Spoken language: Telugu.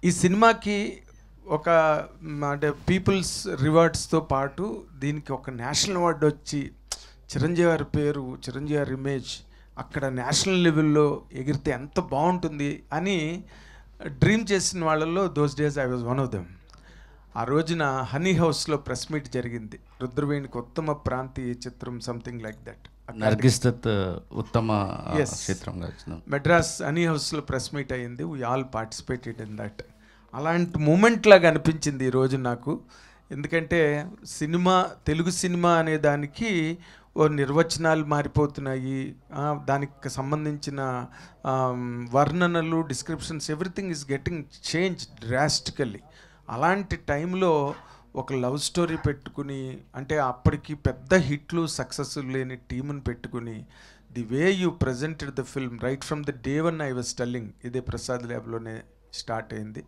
ఈ సినిమాకి ఒక అంటే పీపుల్స్ రివార్డ్స్తో పాటు దీనికి ఒక నేషనల్ అవార్డు వచ్చి చిరంజీవి గారి పేరు, చిరంజీవి గారి ఇమేజ్ అక్కడ నేషనల్ లెవెల్లో ఎగిరితే ఎంత బాగుంటుంది అని డ్రీమ్ చేసిన వాళ్ళల్లో those days I was one of them. ఆ రోజున హనీ హౌస్లో ప్రెస్ మీట్ జరిగింది. రుద్రవేణికి ఉత్తమ ప్రాంతీయ చిత్రం something like that. Nargis Dutt ఉత్తమ చిత్రంగా మెడ్రాస్ హనీ హౌస్లో ప్రెస్ మీట్ అయ్యింది. We all participated in that. అలాంటి మూమెంట్ లాగా అనిపించింది ఈరోజు నాకు. ఎందుకంటే సినిమా, తెలుగు సినిమా అనే దానికి ఓ నిర్వచనాలు మారిపోతున్నాయి, దానికి సంబంధించిన వర్ణనలు, descriptions, everything is getting change drastically. అలాంటి టైంలో ఒక లవ్ స్టోరీ పెట్టుకుని, అంటే అప్పటికి పెద్ద హిట్లు సక్సెస్ లేని టీముని పెట్టుకుని, the way you presented the film right from the day one I was telling, ఇదే ప్రసాద్ ల్యాబ్లోనే స్టార్ట్ అయింది.